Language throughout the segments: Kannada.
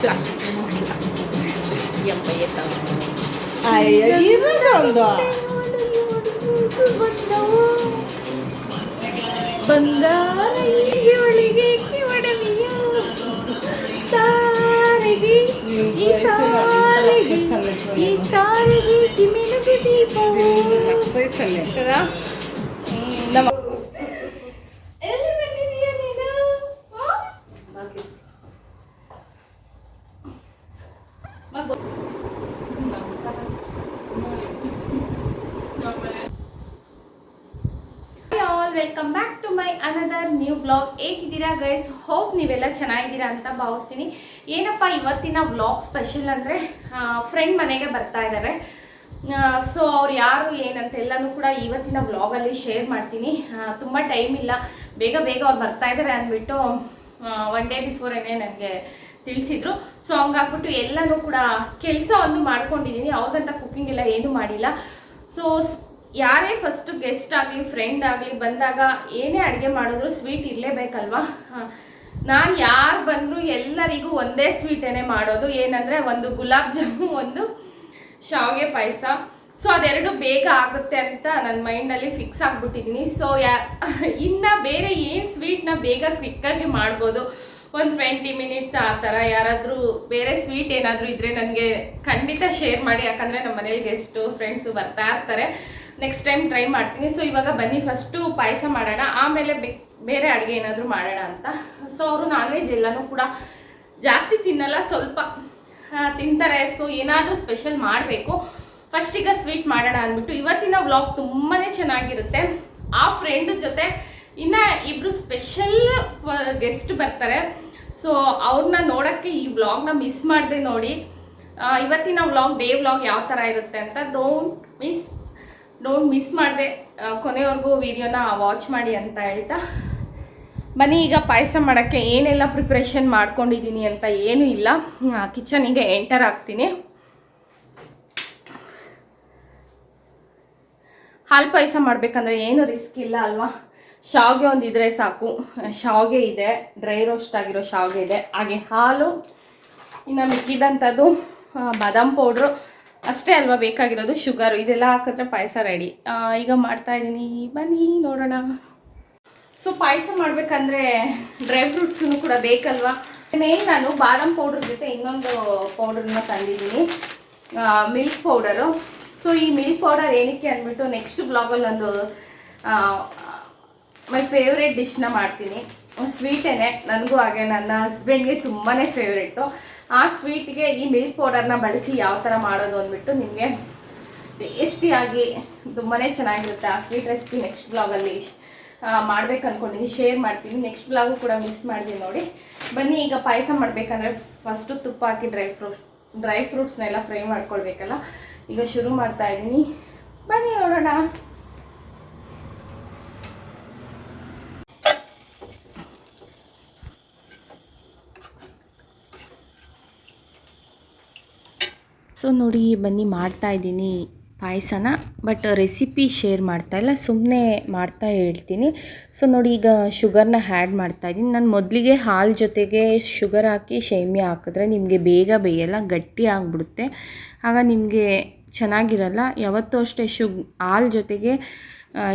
Plastic Christian Payeta. Ay, ayun sondo. ಬಂಗಾರ ಹೀಗೆ ಒಳಗೆ ಕಿವಡವಿಯು ತಾರೆಗೆ ಈ ತಾರೆಗೆ ಕಿಮಿಲುಗೆ ದೀಪವು కదా ನಮ್ಮ ಎಲ್ಲಿ ಬಂದಿದೀಯ ನೀನು ಮಗು welcome back to my another new blog. ಹೇಗಿದ್ದೀರಾ ಗೈಸ್? ಹೋಪ್ ನೀವೆಲ್ಲ ಚೆನ್ನಾಗಿದ್ದೀರಾ ಅಂತ ಭಾವಿಸ್ತೀನಿ. ಏನಪ್ಪ ಇವತ್ತಿನ ವ್ಲಾಗ್ ಸ್ಪೆಷಲ್ ಅಂದರೆ ಫ್ರೆಂಡ್ ಮನೆಗೆ ಬರ್ತಾ ಇದ್ದಾರೆ. ಸೊ ಅವ್ರು ಯಾರು ಏನಂತ ಎಲ್ಲನೂ ಕೂಡ ಇವತ್ತಿನ ವ್ಲಾಗಲ್ಲಿ ಶೇರ್ ಮಾಡ್ತೀನಿ. ತುಂಬ ಟೈಮ್ ಇಲ್ಲ, ಬೇಗ ಬೇಗ ಅವ್ರು ಬರ್ತಾ ಇದ್ದಾರೆ ಅಂದ್ಬಿಟ್ಟು 1 ಡೇ ಬಿಫೋರೇನೆ ನನಗೆ ತಿಳಿಸಿದ್ರು. ಸೊ ಹಂಗಾಗ್ಬಿಟ್ಟು ಎಲ್ಲನೂ ಕೂಡ ಕೆಲಸ ಒಂದು ಮಾಡ್ಕೊಂಡಿದ್ದೀನಿ. ಅವ್ರಿಗಂತ ಕುಕ್ಕಿಂಗ್ ಎಲ್ಲ ಏನೂ ಮಾಡಿಲ್ಲ. ಸೊ ಯಾರೇ ಫಸ್ಟು ಗೆಸ್ಟ್ ಆಗಲಿ ಫ್ರೆಂಡ್ ಆಗಲಿ ಬಂದಾಗ ಏನೇ ಅಡುಗೆ ಮಾಡಿದ್ರು ಸ್ವೀಟ್ ಇರಲೇಬೇಕಲ್ವಾ. ನಾನು ಯಾರು ಬಂದರೂ ಎಲ್ಲರಿಗೂ ಒಂದೇ ಸ್ವೀಟೇನೆ ಮಾಡೋದು. ಏನಂದರೆ ಒಂದು ಗುಲಾಬ್ ಜಾಮೂನ್, ಒಂದು ಶಾವಿಗೆ ಪಾಯಸ. ಸೊ ಅದೆರಡು ಬೇಗ ಆಗುತ್ತೆ ಅಂತ ನನ್ನ ಮೈಂಡಲ್ಲಿ ಫಿಕ್ಸ್ ಆಗಿಬಿಟ್ಟಿದ್ದೀನಿ. ಸೊ ಇನ್ನು ಬೇರೆ ಏನು ಸ್ವೀಟ್ನ ಬೇಗ ಕ್ವಿಕ್ಕಾಗಿ ಮಾಡ್ಬೋದು, ಒಂದು 20 ಮಿನಿಟ್ಸ್ ಆ ಥರ ಯಾರಾದರೂ ಬೇರೆ ಸ್ವೀಟ್ ಏನಾದರೂ ಇದ್ದರೆ ನನಗೆ ಖಂಡಿತ ಶೇರ್ ಮಾಡಿ. ಯಾಕಂದರೆ ನಮ್ಮ ಮನೇಲಿ ಗೆಸ್ಟು ಫ್ರೆಂಡ್ಸು ಬರ್ತಾ ಇರ್ತಾರೆ. ನೆಕ್ಸ್ಟ್ ಟೈಮ್ ಟ್ರೈ ಮಾಡ್ತೀನಿ. ಸೊ ಇವಾಗ ಬನ್ನಿ ಫಸ್ಟು ಪಾಯಸ ಮಾಡೋಣ, ಆಮೇಲೆ ಬೇರೆ ಅಡುಗೆ ಏನಾದರೂ ಮಾಡೋಣ ಅಂತ. ಸೊ ಅವರು ನಾನ್ ವೆಜ್ ಎಲ್ಲನೂ ಕೂಡ ಜಾಸ್ತಿ ತಿನ್ನಲ್ಲ, ಸ್ವಲ್ಪ ತಿಂತಾರೆ. ಸೊ ಏನಾದರೂ ಸ್ಪೆಷಲ್ ಮಾಡಬೇಕು. ಫಸ್ಟ್ ಈಗ ಸ್ವೀಟ್ ಮಾಡೋಣ ಅಂದ್ಬಿಟ್ಟು ಇವತ್ತಿನ ವ್ಲಾಗ್ ತುಂಬಾ ಚೆನ್ನಾಗಿರುತ್ತೆ. ಆ ಫ್ರೆಂಡ್ ಜೊತೆ ಇನ್ನು ಇಬ್ಬರು ಸ್ಪೆಷಲ್ ಗೆಸ್ಟ್ ಬರ್ತಾರೆ. ಸೊ ಅವ್ರನ್ನ ನೋಡೋಕ್ಕೆ ಈ ವ್ಲಾಗ್ನ ಮಿಸ್ ಮಾಡದೆ ನೋಡಿ. ಇವತ್ತಿನ ವ್ಲಾಗ್ ಡೇ ವ್ಲಾಗ್ ಯಾವ ಥರ ಇರುತ್ತೆ ಅಂತ ಡೋಂಟ್ ಮಿಸ್ ಮಾಡದೆ ಕೊನೆವರೆಗೂ ವಿಡಿಯೋನ ವಾಚ್ ಮಾಡಿ ಅಂತ ಹೇಳ್ತಾ ಬನ್ನಿ. ಈಗ ಪಾಯಸ ಮಾಡೋಕ್ಕೆ ಏನೆಲ್ಲ ಪ್ರಿಪ್ರೇಷನ್ ಮಾಡ್ಕೊಂಡಿದ್ದೀನಿ ಅಂತ ಏನೂ ಇಲ್ಲ. ಕಿಚನಿಗೆ ಎಂಟರ್ ಆಗ್ತೀನಿ. ಹಾಲು ಪಾಯಸ ಮಾಡಬೇಕಂದ್ರೆ ಏನು ರಿಸ್ಕ್ ಇಲ್ಲ ಅಲ್ವಾ. ಶಾವಿಗೆ ಒಂದಿದ್ರೆ ಸಾಕು. ಶಾವಿಗೆ ಇದೆ, ಡ್ರೈ ರೋಸ್ಟ್ ಆಗಿರೋ ಶಾವಿಗೆ ಇದೆ, ಹಾಗೆ ಹಾಲು, ಇನ್ನು ಮಿಕ್ಕಿದಂಥದ್ದು ಬಾದಾಮ್ ಪೌಡ್ರು ಅಷ್ಟೇ ಅಲ್ವಾ ಬೇಕಾಗಿರೋದು. ಶುಗರು ಇದೆಲ್ಲ ಹಾಕಿದ್ರೆ ಪಾಯಸ ರೆಡಿ. ಈಗ ಮಾಡ್ತಾಯಿದ್ದೀನಿ, ಬನ್ನಿ ನೋಡೋಣ. ಸೊ ಪಾಯಸ ಮಾಡಬೇಕಂದ್ರೆ ಡ್ರೈ ಫ್ರೂಟ್ಸನ್ನು ಕೂಡ ಬೇಕಲ್ವಾ. ಮೇನ್ ನಾನು ಬಾದಾಮ್ ಪೌಡ್ರ್ ಜೊತೆ ಇನ್ನೊಂದು ಪೌಡ್ರನ್ನ ತಂದಿದ್ದೀನಿ, ಮಿಲ್ಕ್ ಪೌಡರು. ಸೊ ಈ ಮಿಲ್ಕ್ ಪೌಡರ್ ಏನಕ್ಕೆ ಅಂದ್ಬಿಟ್ಟು ನೆಕ್ಸ್ಟ್ ಬ್ಲಾಗಲ್ಲಿ ಒಂದು ಮೈ ಫೇವ್ರೇಟ್ ಡಿಶ್ನ ಮಾಡ್ತೀನಿ. ಸ್ವೀಟೇನೆ, ನನಗೂ ಹಾಗೆ ನನ್ನ ಹಸ್ಬೆಂಡ್ಗೆ ತುಂಬಾ ಫೇವ್ರೇಟು. ಆ ಸ್ವೀಟ್ಗೆ ಈ ಮಿಲ್ಕ್ ಪೌಡರ್ನ ಬಳಸಿ ಯಾವ ಥರ ಮಾಡೋದು ಅಂದ್ಬಿಟ್ಟು ನಿಮಗೆ ಟೇಸ್ಟಿಯಾಗಿ ತುಂಬಾ ಚೆನ್ನಾಗಿರುತ್ತೆ. ಆ ಸ್ವೀಟ್ ರೆಸಿಪಿ ನೆಕ್ಸ್ಟ್ ಬ್ಲಾಗಲ್ಲಿ ಮಾಡ್ಬೇಕು ಅಂದ್ಕೊಂಡಿದ್ದೀನಿ, ಶೇರ್ ಮಾಡ್ತೀನಿ. ನೆಕ್ಸ್ಟ್ ಬ್ಲಾಗು ಕೂಡ ಮಿಸ್ ಮಾಡಿದೆ ನೋಡಿ. ಬನ್ನಿ ಈಗ ಪಾಯಸ ಮಾಡಬೇಕಂದ್ರೆ ಫಸ್ಟು ತುಪ್ಪ ಹಾಕಿ ಡ್ರೈ ಫ್ರೂಟ್ಸ್ನೆಲ್ಲ ಫ್ರೈ ಮಾಡ್ಕೊಳ್ಬೇಕಲ್ಲ. ಈಗ ಶುರು ಮಾಡ್ತಾ ಇದ್ದೀನಿ, ಬನ್ನಿ ನೋಡೋಣ. ಸೊ ನೋಡಿ ಬನ್ನಿ ಮಾಡ್ತಾಯಿದ್ದೀನಿ ಪಾಯಸನ. ಬಟ್ ರೆಸಿಪಿ ಶೇರ್ ಮಾಡ್ತಾಯಿಲ್ಲ, ಸುಮ್ಮನೆ ಮಾಡ್ತಾ ಹೇಳ್ತೀನಿ. ಸೊ ನೋಡಿ ಈಗ ಶುಗರ್ನ ಆ್ಯಡ್ ಮಾಡ್ತಾಯಿದ್ದೀನಿ. ನಾನು ಮೊದಲಿಗೆ ಹಾಲು ಜೊತೆಗೆ ಶುಗರ್ ಹಾಕಿ ಶೇಮಿಯಾ ಹಾಕಿದ್ರೆ ನಿಮಗೆ ಬೇಗ ಬೇಯಲ್ಲ, ಗಟ್ಟಿ ಆಗಿಬಿಡುತ್ತೆ. ಆಗ ನಿಮಗೆ ಚೆನ್ನಾಗಿರಲ್ಲ. ಯಾವತ್ತೂ ಅಷ್ಟೇ ಹಾಲು ಜೊತೆಗೆ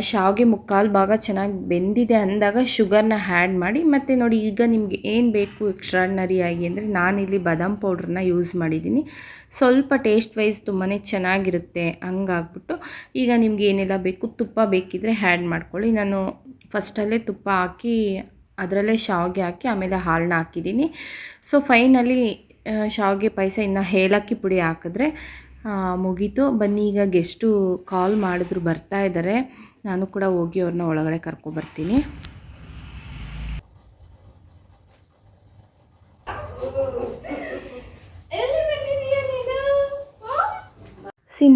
ಶಾವಿಗೆ ಮುಕ್ಕಾಲು ಭಾಗ ಚೆನ್ನಾಗಿ ಬೆಂದಿದೆ ಅಂದಾಗ ಶುಗರ್ನ ಆ್ಯಡ್ ಮಾಡಿ. ಮತ್ತು ನೋಡಿ ಈಗ ನಿಮಗೆ ಏನು ಬೇಕು ಎಕ್ಸ್ಟ್ರಾರ್ಡ್ನರಿಯಾಗಿ ಅಂದರೆ ನಾನಿಲ್ಲಿ ಬಾದಾಮ್ ಪೌಡ್ರನ್ನ ಯೂಸ್ ಮಾಡಿದ್ದೀನಿ. ಸ್ವಲ್ಪ ಟೇಸ್ಟ್ ವೈಸ್ ತುಂಬಾ ಚೆನ್ನಾಗಿರುತ್ತೆ. ಹಂಗಾಗ್ಬಿಟ್ಟು ಈಗ ನಿಮ್ಗೆ ಏನೆಲ್ಲ ಬೇಕು, ತುಪ್ಪ ಬೇಕಿದ್ದರೆ ಆ್ಯಡ್ ಮಾಡ್ಕೊಳ್ಳಿ. ನಾನು ಫಸ್ಟಲ್ಲೇ ತುಪ್ಪ ಹಾಕಿ ಅದರಲ್ಲೇ ಶಾವಿಗೆ ಹಾಕಿ ಆಮೇಲೆ ಹಾಲನ್ನ ಹಾಕಿದ್ದೀನಿ. ಸೊ ಫೈನಲಿ ಶಾವಿಗೆ ಪಾಯಸ ಇನ್ನು ಏಲಕ್ಕಿ ಪುಡಿ ಹಾಕಿದ್ರೆ ಮುಗೀತು. ಬನ್ನಿ ಈಗ ಗೆಸ್ಟು ಕಾಲ್ ಮಾಡಿದ್ರು, ಬರ್ತಾ ಇದ್ದಾರೆ. ನಾನು ಕೂಡ ಹೋಗಿ ಅವ್ರನ್ನ ಒಳಗಡೆ ಕರ್ಕೊಬರ್ತೀನಿ.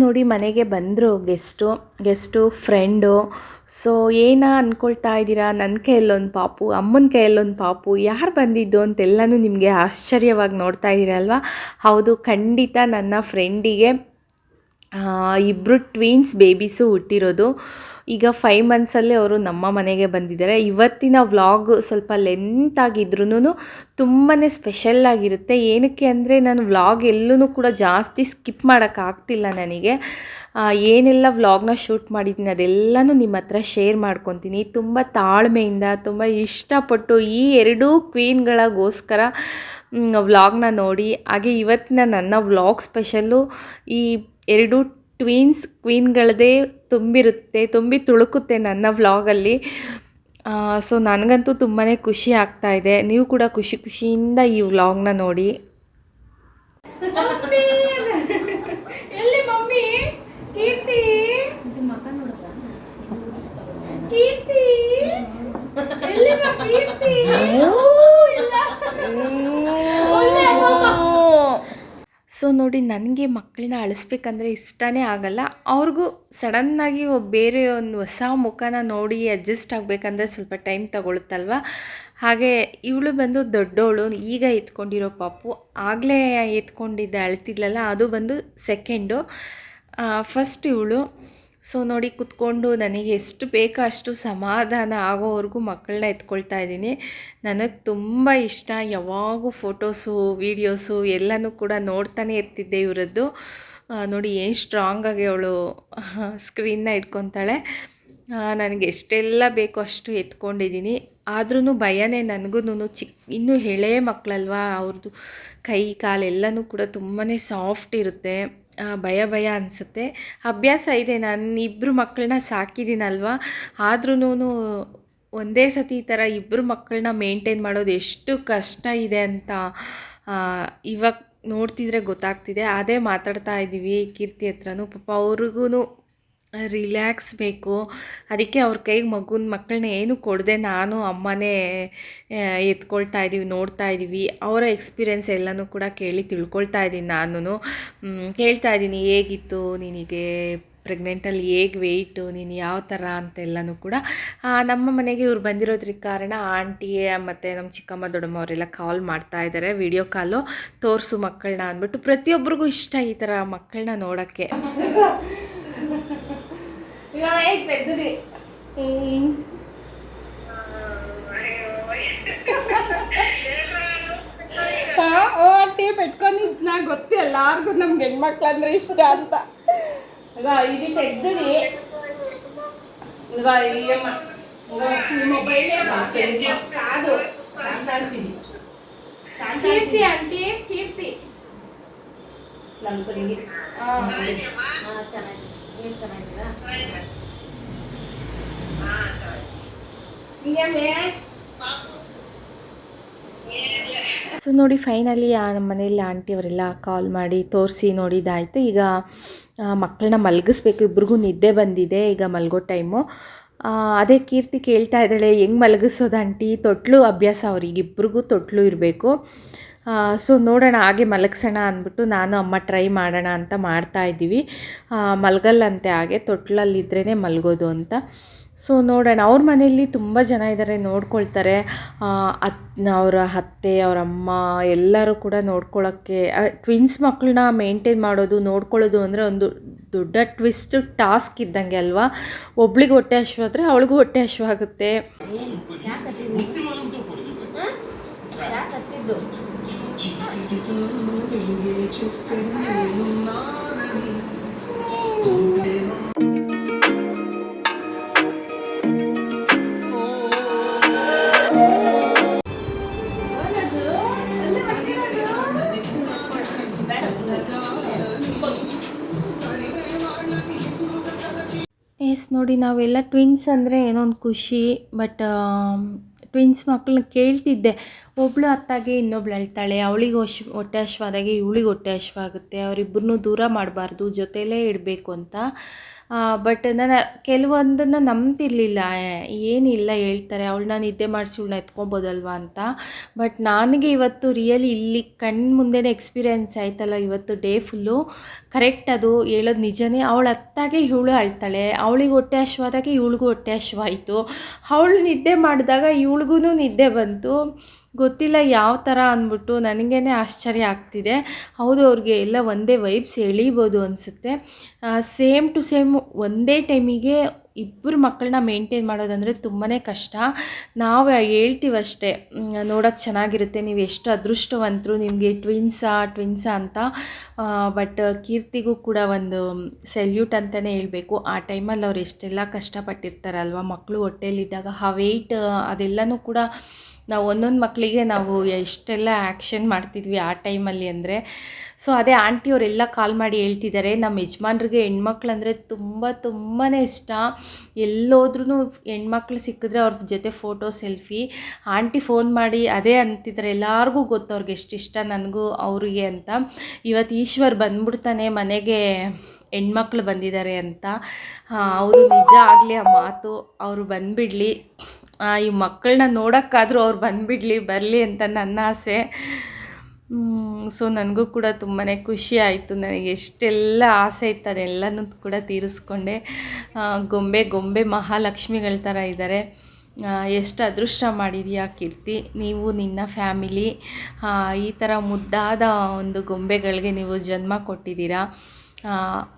ನೋಡಿ ಮನೆಗೆ ಬಂದರು ಗೆಸ್ಟು ಫ್ರೆಂಡು. ಸೊ ಅಂದ್ಕೊಳ್ತಾ ಇದ್ದೀರಾ, ನನ್ನ ಕೈಯಲ್ಲೊಂದು ಪಾಪು, ಅಮ್ಮನ ಕೈಯಲ್ಲೊಂದು ಪಾಪು, ಯಾರು ಬಂದಿದ್ದು ಅಂತೆಲ್ಲನೂ ನಿಮಗೆ ಆಶ್ಚರ್ಯವಾಗಿ ನೋಡ್ತಾ ಇದ್ದೀರಲ್ವ. ಹೌದು, ಖಂಡಿತ ನನ್ನ ಫ್ರೆಂಡಿಗೆ 2 ಟ್ವೀನ್ಸ್ ಬೇಬೀಸು ಹುಟ್ಟಿರೋದು. ಈಗ 5 ಮಂತ್ಸಲ್ಲಿ ಅವರು ನಮ್ಮ ಮನೆಗೆ ಬಂದಿದ್ದಾರೆ. ಇವತ್ತಿನ ವ್ಲಾಗ್ ಸ್ವಲ್ಪ ಲೆಂತ್ ಆಗಿದ್ರೂ ತುಂಬಾ ಸ್ಪೆಷಲ್ಲಾಗಿರುತ್ತೆ. ಏನಕ್ಕೆ ಅಂದರೆ ನಾನು ವ್ಲಾಗ್ ಎಲ್ಲೂ ಕೂಡ ಜಾಸ್ತಿ ಸ್ಕಿಪ್ ಮಾಡೋಕ್ಕಾಗ್ತಿಲ್ಲ ನನಗೆ. ಏನೆಲ್ಲ ವ್ಲಾಗ್ನ ಶೂಟ್ ಮಾಡಿದ್ದೀನಿ ಅದೆಲ್ಲನೂ ನಿಮ್ಮ ಹತ್ರ ಶೇರ್ ಮಾಡ್ಕೊತೀನಿ. ತುಂಬ ತಾಳ್ಮೆಯಿಂದ ತುಂಬ ಇಷ್ಟಪಟ್ಟು ಈ ಎರಡೂ ಕ್ವೀನ್ಗಳಿಗೋಸ್ಕರ ವ್ಲಾಗ್ನ ನೋಡಿ. ಹಾಗೆ ಇವತ್ತಿನ ನನ್ನ ವ್ಲಾಗ್ ಸ್ಪೆಷಲ್ಲು ಈ ಎರಡೂ ಕ್ವೀನ್ಗಳದ್ದೇ ತುಂಬಿ ತುಳುಕುತ್ತೆ ನನ್ನ ವ್ಲಾಗಲ್ಲಿ. ಸೊ ನನಗಂತೂ ತುಂಬಾ ಖುಷಿ ಆಗ್ತಾಯಿದೆ. ನೀವು ಕೂಡ ಖುಷಿಯಿಂದ ಈ ವ್ಲಾಗ್ನ ನೋಡಿ. ಎಲ್ಲಿ ಮಮ್ಮಿ? ಕೀರ್ತಿ ಕೀರ್ತಿ ಎಲ್ಲಿ ಕೀರ್ತಿ? ಸೊ ನೋಡಿ, ನನಗೆ ಮಕ್ಕಳನ್ನ ಅಳಿಸ್ಬೇಕಂದ್ರೆ ಇಷ್ಟನೇ ಆಗಲ್ಲ. ಅವ್ರಿಗೂ ಸಡನ್ನಾಗಿ ಬೇರೆ ಒಂದು ಹೊಸ ಮುಖನ ನೋಡಿ ಅಡ್ಜಸ್ಟ್ ಆಗಬೇಕಂದ್ರೆ ಸ್ವಲ್ಪ ಟೈಮ್ ತಗೊಳುತ್ತಲ್ವ. ಹಾಗೆ ಇವಳು ಬಂದು ದೊಡ್ಡವಳು, ಈಗ ಎತ್ಕೊಂಡಿರೋ ಪಾಪು. ಆಗಲೇ ಎತ್ಕೊಂಡಿದ್ದೆ, ಅಳ್ತಿದ್ಲಲ್ಲ, ಅದು ಬಂದು ಸೆಕೆಂಡು. ಫಸ್ಟ್ ಇವಳು. ಸೊ ನೋಡಿ, ಕುತ್ಕೊಂಡು ನನಗೆ ಎಷ್ಟು ಬೇಕೋ ಅಷ್ಟು ಸಮಾಧಾನ ಆಗೋವರೆಗೂ ಮಕ್ಕಳನ್ನ ಎತ್ಕೊಳ್ತಾ ಇದ್ದೀನಿ. ನನಗೆ ತುಂಬ ಇಷ್ಟ. ಯಾವಾಗೂ ಫೋಟೋಸು ವೀಡಿಯೋಸು ಎಲ್ಲನೂ ಕೂಡ ನೋಡ್ತಾನೆ ಇರ್ತಿದ್ದೆ ಇವರದ್ದು. ನೋಡಿ ಏನು ಸ್ಟ್ರಾಂಗಾಗಿ ಅವಳು ಸ್ಕ್ರೀನ್ನ ಇಟ್ಕೊತಾಳೆ. ನನಗೆ ಎಷ್ಟೆಲ್ಲ ಬೇಕೋ ಅಷ್ಟು ಎತ್ಕೊಂಡಿದ್ದೀನಿ. ಆದ್ರೂ ಭಯನೇ ನನಗೂ. ಇನ್ನೂ ಎಳೆ ಮಕ್ಕಳಲ್ವ, ಅವ್ರದ್ದು ಕೈ ಕಾಲೆಲ್ಲನೂ ಕೂಡ ತುಂಬಾ ಸಾಫ್ಟ್ ಇರುತ್ತೆ. ಭಯ ಅನಿಸುತ್ತೆ. ಅಭ್ಯಾಸ ಇದೆ, ನಾನು ಇಬ್ಬರು ಮಕ್ಕಳನ್ನ ಸಾಕಿದ್ದೀನಲ್ವ. ಆದ್ರೂ ಒಂದೇ ಸತಿ ಈ ಥರ ಇಬ್ಬರು ಮಕ್ಕಳನ್ನ ಮೇಂಟೈನ್ ಮಾಡೋದು ಎಷ್ಟು ಕಷ್ಟ ಇದೆ ಅಂತ ಇವಾಗ ನೋಡ್ತಿದ್ರೆ ಗೊತ್ತಾಗ್ತಿದೆ. ಅದೇ ಮಾತಾಡ್ತಾ ಇದ್ದೀವಿ ಕೀರ್ತಿ ಹತ್ರನೂ. ಪಾಪ ಅವ್ರಿಗೂ ರಿಲ್ಯಾಕ್ಸ್ ಬೇಕು. ಅದಕ್ಕೆ ಅವ್ರ ಕೈಗೆ ಮಕ್ಕಳನ್ನ ಏನು ಕೊಡದೆ ನಾನು ಅಮ್ಮನೇ ಎತ್ಕೊಳ್ತಾ ಇದ್ದೀವಿ, ನೋಡ್ತಾ ಇದ್ದೀವಿ. ಅವರ ಎಕ್ಸ್ಪೀರಿಯೆನ್ಸ್ ಎಲ್ಲನೂ ಕೂಡ ಕೇಳಿ ತಿಳ್ಕೊಳ್ತಾ ಇದ್ದೀನಿ. ನಾನು ಕೇಳ್ತಾ ಇದ್ದೀನಿ, ಹೇಗಿತ್ತು ನಿನಗೆ ಪ್ರೆಗ್ನೆಂಟಲ್ಲಿ, ಹೇಗೆ ವೆಯ್ಟು, ನೀನು ಯಾವ ಥರ ಅಂತೆಲ್ಲನೂ ಕೂಡ. ನಮ್ಮ ಮನೆಗೆ ಇವ್ರು ಬಂದಿರೋದ್ರಿಗೆ ಕಾರಣ ಆಂಟಿ ಮತ್ತು ನಮ್ಮ ಚಿಕ್ಕಮ್ಮ ದೊಡ್ಡಮ್ಮ ಅವರೆಲ್ಲ ಕಾಲ್ ಮಾಡ್ತಾ ಇದ್ದಾರೆ, ವಿಡಿಯೋ ಕಾಲು, ತೋರಿಸು ಮಕ್ಕಳನ್ನ ಅಂದ್ಬಿಟ್ಟು. ಪ್ರತಿಯೊಬ್ಬರಿಗೂ ಇಷ್ಟ ಈ ಥರ ಮಕ್ಕಳನ್ನ ನೋಡೋಕ್ಕೆ. పెద్దది టీ పెట్టుకొని నాకు ಗೊತ್ತು ಎಲ್ಲಾರ್ಗೂ ನಮ್ಗೆ ಹೆಣ್ಮಕ್ಳು ಅಂದ್ರೆ ಇಷ್ಟ ಅಂತ. ఇది పెద్దది మొబైల్ కాదు కీర్తి అంటే కీర్తి ಸೊ ನೋಡಿ, ಫೈನಲಿ ನಮ್ಮ ಮನೆಯಲ್ಲಿ ಆಂಟಿ ಅವರೆಲ್ಲ ಕಾಲ್ ಮಾಡಿ ತೋರಿಸಿ ನೋಡಿದಾಯಿತು. ಈಗ ಮಕ್ಕಳನ್ನ ಮಲಗಿಸ್ಬೇಕು. ಇಬ್ರಿಗೂ ನಿದ್ದೆ ಬಂದಿದೆ, ಈಗ ಮಲಗೋ ಟೈಮು. ಅದೇ ಕೀರ್ತಿ ಕೇಳ್ತಾ ಇದ್ದಾಳೆ, ಹೆಂಗೆ ಮಲಗಿಸೋದು ಆಂಟಿ? ತೊಟ್ಲು ಅಭ್ಯಾಸ, ಅವ್ರಿಗೆ ಇಬ್ರಿಗೂ ತೊಟ್ಲು ಇರಬೇಕು. ಸೊ ನೋಡೋಣ, ಹಾಗೆ ಮಲಗಿಸೋಣ ಅಂದ್ಬಿಟ್ಟು ನಾನು ಅಮ್ಮ ಟ್ರೈ ಮಾಡೋಣ ಅಂತ ಮಾಡ್ತಾಯಿದ್ದೀವಿ. ಮಲಗಲ್ಲಂತೆ, ಹಾಗೆ ತೊಟ್ಲಲ್ಲಿದ್ರೇ ಮಲಗೋದು ಅಂತ. ಸೊ ನೋಡೋಣ. ಅವ್ರ ಮನೆಯಲ್ಲಿ ತುಂಬ ಜನ ಇದ್ದಾರೆ, ನೋಡ್ಕೊಳ್ತಾರೆ. ಅವರ ಅತ್ತೆ, ಅವರ ಅಮ್ಮ ಎಲ್ಲರೂ ಕೂಡ ನೋಡ್ಕೊಳ್ಳೋಕ್ಕೆ. ಟ್ವಿನ್ಸ್ ಮಕ್ಕಳನ್ನ ಮೇಂಟೈನ್ ಮಾಡೋದು, ನೋಡ್ಕೊಳ್ಳೋದು ಅಂದರೆ ಒಂದು ದೊಡ್ಡ ಟಾಸ್ಕ್ ಇದ್ದಂಗೆ ಅಲ್ವಾ. ಒಬ್ಳಿಗೆ ಹೊಟ್ಟೆ ಹಶ್ವಾದ್ರೆ ಅವಳಿಗೂ ಹೊಟ್ಟೆ ಹಶ್ವಾಗುತ್ತೆ. ಎಸ್ ನೋಡಿ, ನಾವೆಲ್ಲ ಟ್ವಿನ್ಸ್ ಅಂದರೆ ಏನೋ ಒಂದು ಖುಷಿ. ಬಟ್ ಟ್ವಿನ್ಸ್ ಮಕ್ಕಳನ್ನ ಕೇಳ್ತಿದ್ದೆ, ಒಬ್ಬಳು ಅತ್ತಾಗೆ ಇನ್ನೊಬ್ಳು ಅಳ್ತಾಳೆ, ಅವಳಿಗೆ ಹೊಟ್ಟೆ ಹಶ್ವಾದಾಗೆ ಇವಳಿಗೆ ಹೊಟ್ಟೆ ಹಶ್ವಾಗುತ್ತೆ, ಅವರಿಬ್ಬರನ್ನೂ ದೂರ ಮಾಡಬಾರ್ದು, ಜೊತೆಯಲ್ಲೇ ಇಡಬೇಕು ಅಂತ. ಬಟ್ ನಾನು ಕೆಲವೊಂದನ್ನು ನಂಬ್ತಿರ್ಲಿಲ್ಲ. ಏನಿಲ್ಲ ಹೇಳ್ತಾರೆ, ಅವಳನ್ನ ನಿದ್ದೆ ಮಾಡಿಸಿ ಇವಳನ್ನ ಎತ್ಕೊಬೋದಲ್ವ ಅಂತ. ಬಟ್ ನನಗೆ ಇವತ್ತು ರಿಯಲಿ ಇಲ್ಲಿ ಕಣ್ಣು ಮುಂದೆನೇ ಎಕ್ಸ್ಪೀರಿಯೆನ್ಸ್ ಆಯ್ತಲ್ಲ ಇವತ್ತು ಡೇ ಫುಲ್ಲು. ಕರೆಕ್ಟ್, ಅದು ಹೇಳೋದು ನಿಜನೇ. ಅವಳು ಅತ್ತಾಗೆ ಇವಳು ಅಳ್ತಾಳೆ, ಅವಳಿಗೆ ಹೊಟ್ಟೆ ಹಶ್ವಾದಾಗೆ ಇವಳಿಗೂ ಹೊಟ್ಟೆ ಹಶ್ವಾಯಿತು. ಅವಳು ನಿದ್ದೆ ಮಾಡಿದಾಗ ಇವಳಿಗೂ ನಿದ್ದೆ ಬಂತು. ಗೊತ್ತಿಲ್ಲ ಯಾವ ಥರ ಅಂದ್ಬಿಟ್ಟು ನನಗೇ ಆಶ್ಚರ್ಯ ಆಗ್ತಿದೆ. ಹೌದು, ಅವ್ರಿಗೆ ಎಲ್ಲ ಒಂದೇ ವೈಬ್ಸ್ ಎಳೀಬೋದು ಅನಿಸುತ್ತೆ. ಸೇಮ್ ಟು ಸೇಮ್ ಒಂದೇ ಟೈಮಿಗೆ ಇಬ್ಬರು ಮಕ್ಕಳನ್ನ ಮೇಂಟೈನ್ ಮಾಡೋದಂದರೆ ತುಂಬಾ ಕಷ್ಟ. ನಾವು ಹೇಳ್ತೀವಷ್ಟೇ ನೋಡೋಕ್ಕೆ ಚೆನ್ನಾಗಿರುತ್ತೆ, ನೀವು ಎಷ್ಟು ಅದೃಷ್ಟವಂತರು, ನಿಮಗೆ ಟ್ವಿನ್ಸಾ ಅಂತ. ಬಟ್ ಕೀರ್ತಿಗೂ ಕೂಡ ಒಂದು ಸೆಲ್ಯೂಟ್ ಅಂತಲೇ ಹೇಳಬೇಕು. ಆ ಟೈಮಲ್ಲಿ ಅವ್ರು ಎಷ್ಟೆಲ್ಲ ಕಷ್ಟಪಟ್ಟಿರ್ತಾರಲ್ವ, ಮಕ್ಕಳು ಹೊಟ್ಟೆಯಲ್ಲಿದ್ದಾಗ ಆ ವೆಯ್ಟ್ ಅದೆಲ್ಲನೂ ಕೂಡ ನಾವು ಒಂದೊಂದು ಮಕ್ಕಳಿಗೆ ನಾವು ಎಷ್ಟೆಲ್ಲ ಆ್ಯಕ್ಷನ್ ಮಾಡ್ತಿದ್ವಿ ಆ ಟೈಮಲ್ಲಿ ಅಂದರೆ. ಸೊ ಅದೇ ಆಂಟಿಯವರೆಲ್ಲ ಕಾಲ್ ಮಾಡಿ ಹೇಳ್ತಿದ್ದಾರೆ, ನಮ್ಮ ಯಜಮಾನ್ರಿಗೆ ಹೆಣ್ಮಕ್ಳಂದರೆ ತುಂಬಾ ಇಷ್ಟ. ಎಲ್ಲೋದ್ರೂ ಹೆಣ್ಮಕ್ಳು ಸಿಕ್ಕಿದ್ರೆ ಅವ್ರ ಜೊತೆ ಫೋಟೋ ಸೆಲ್ಫಿ. ಆಂಟಿ ಫೋನ್ ಮಾಡಿ ಅದೇ ಅಂತಿದ್ದಾರೆ, ಎಲ್ಲರಿಗೂ ಗೊತ್ತು ಅವ್ರಿಗೆ ಎಷ್ಟು ಇಷ್ಟ ನನಗೂ ಅವರಿಗೆ ಅಂತ. ಇವತ್ತು ಈಶ್ವರ್ ಬಂದ್ಬಿಡ್ತಾನೆ ಮನೆಗೆ, ಹೆಣ್ಮಕ್ಳು ಬಂದಿದ್ದಾರೆ ಅಂತ. ಅವರು ನಿಜ ಆಗಲಿ ಆ ಮಾತು, ಅವರು ಬಂದುಬಿಡ್ಲಿ, ಈ ಮಕ್ಕಳನ್ನ ನೋಡೋಕ್ಕಾದರೂ ಅವ್ರು ಬರಲಿ ಅಂತ ನನ್ನ ಆಸೆ. ಸೊ ನನಗೂ ಕೂಡ ತುಂಬಾ ಖುಷಿ ಆಯಿತು. ನನಗೆ ಎಷ್ಟೆಲ್ಲ ಆಸೆ ಇತ್ತು ಅದೆಲ್ಲನೂ ಕೂಡ ತೀರಿಸ್ಕೊಂಡೆ. ಗೊಂಬೆ ಮಹಾಲಕ್ಷ್ಮಿಗಳ ಥರ ಇದ್ದಾರೆ. ಎಷ್ಟು ಅದೃಷ್ಟ ಮಾಡಿದೀಯಾ ಕೀರ್ತಿ, ನೀವು ನಿನ್ನ ಫ್ಯಾಮಿಲಿ ಈ ಥರ ಮುದ್ದಾದ ಒಂದು ಗೊಂಬೆಗಳಿಗೆ ನೀವು ಜನ್ಮ ಕೊಟ್ಟಿದ್ದೀರಾ.